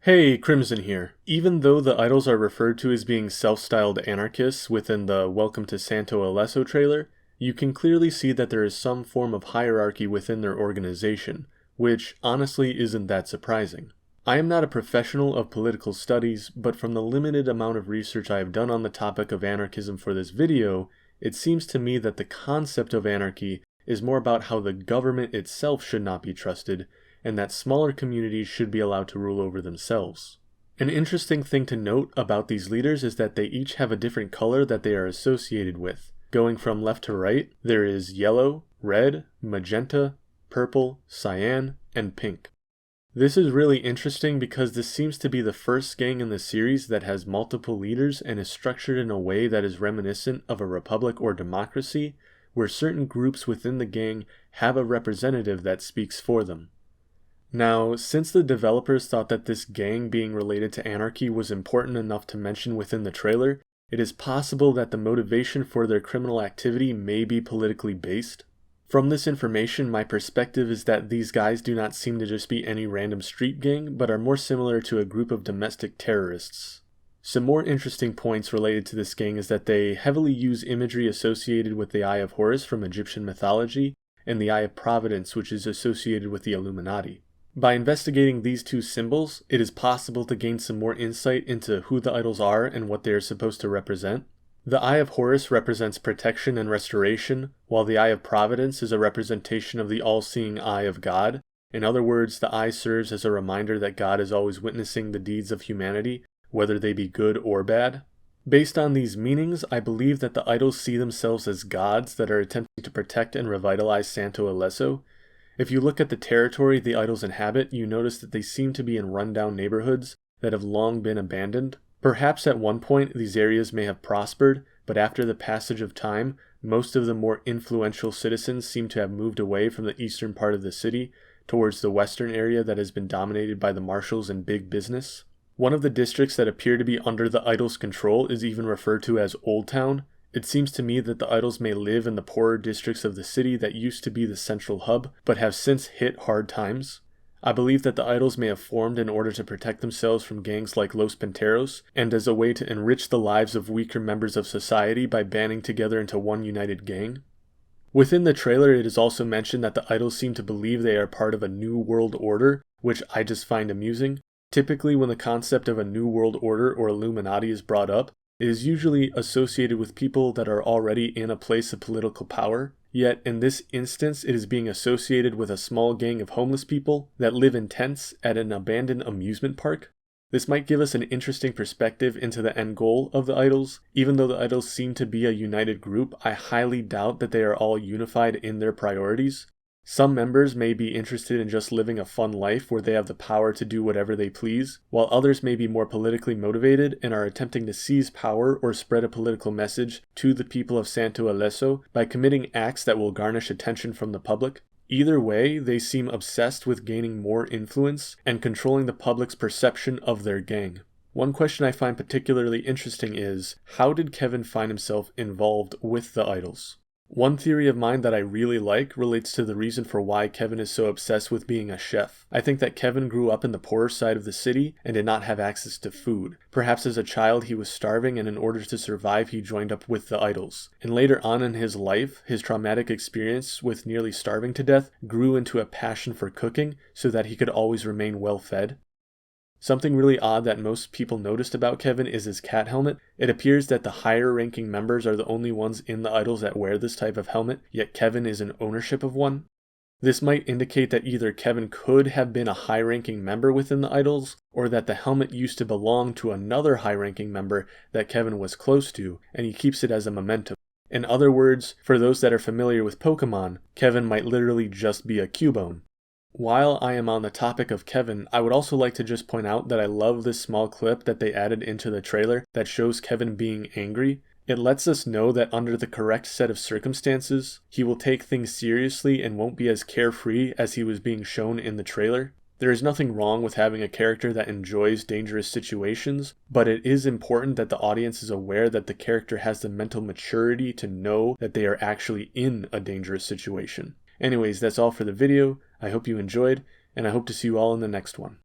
Hey, Chrymzon here. Even though the idols are referred to as being self-styled anarchists within the Welcome to Santo Alesso trailer, you can clearly see that there is some form of hierarchy within their organization, which honestly isn't that surprising. I am not a professional of political studies, but from the limited amount of research I have done on the topic of anarchism for this video, it seems to me that the concept of anarchy is more about how the government itself should not be trusted, and that smaller communities should be allowed to rule over themselves. An interesting thing to note about these leaders is that they each have a different color that they are associated with. Going from left to right, there is yellow, red, magenta, purple, cyan, and pink. This is really interesting because this seems to be the first gang in the series that has multiple leaders and is structured in a way that is reminiscent of a republic or democracy, where certain groups within the gang have a representative that speaks for them. Now, since the developers thought that this gang being related to anarchy was important enough to mention within the trailer, it is possible that the motivation for their criminal activity may be politically based. From this information, my perspective is that these guys do not seem to just be any random street gang, but are more similar to a group of domestic terrorists. Some more interesting points related to this gang is that they heavily use imagery associated with the Eye of Horus from Egyptian mythology, and the Eye of Providence, which is associated with the Illuminati. By investigating these two symbols, it is possible to gain some more insight into who the idols are and what they are supposed to represent. The Eye of Horus represents protection and restoration, while the Eye of Providence is a representation of the all-seeing eye of God. In other words, the eye serves as a reminder that God is always witnessing the deeds of humanity, whether they be good or bad. Based on these meanings, I believe that the idols see themselves as gods that are attempting to protect and revitalize Santo Alesso. If you look at the territory the idols inhabit, you notice that they seem to be in rundown neighborhoods that have long been abandoned. Perhaps at one point these areas may have prospered, but after the passage of time, most of the more influential citizens seem to have moved away from the eastern part of the city towards the western area that has been dominated by the marshals and big business. One of the districts that appear to be under the idols' control is even referred to as Old Town. It seems to me that the idols may live in the poorer districts of the city that used to be the central hub, but have since hit hard times. I believe that the idols may have formed in order to protect themselves from gangs like Los Panteros, and as a way to enrich the lives of weaker members of society by banding together into one united gang. Within the trailer, it is also mentioned that the idols seem to believe they are part of a new world order, which I just find amusing. Typically, when the concept of a new world order or Illuminati is brought up, it is usually associated with people that are already in a place of political power, yet in this instance it is being associated with a small gang of homeless people that live in tents at an abandoned amusement park. This might give us an interesting perspective into the end goal of the idols. Even though the idols seem to be a united group, I highly doubt that they are all unified in their priorities. Some members may be interested in just living a fun life where they have the power to do whatever they please, while others may be more politically motivated and are attempting to seize power or spread a political message to the people of Santo Alesso by committing acts that will garnish attention from the public. Either way, they seem obsessed with gaining more influence and controlling the public's perception of their gang. One question I find particularly interesting is, how did Kevin find himself involved with the idols? One theory of mine that I really like relates to the reason for why Kevin is so obsessed with being a chef. I think that Kevin grew up in the poorer side of the city and did not have access to food. Perhaps as a child he was starving, and in order to survive he joined up with the idols. And later on in his life, his traumatic experience with nearly starving to death grew into a passion for cooking so that he could always remain well fed. Something really odd that most people noticed about Kevin is his cat helmet. It appears that the higher ranking members are the only ones in the idols that wear this type of helmet, yet Kevin is in ownership of one. This might indicate that either Kevin could have been a high ranking member within the idols, or that the helmet used to belong to another high ranking member that Kevin was close to, and he keeps it as a memento. In other words, for those that are familiar with Pokemon, Kevin might literally just be a Cubone. While I am on the topic of Kevin, I would also like to just point out that I love this small clip that they added into the trailer that shows Kevin being angry. It lets us know that under the correct set of circumstances, he will take things seriously and won't be as carefree as he was being shown in the trailer. There is nothing wrong with having a character that enjoys dangerous situations, but it is important that the audience is aware that the character has the mental maturity to know that they are actually in a dangerous situation. Anyways, that's all for the video. I hope you enjoyed, and I hope to see you all in the next one.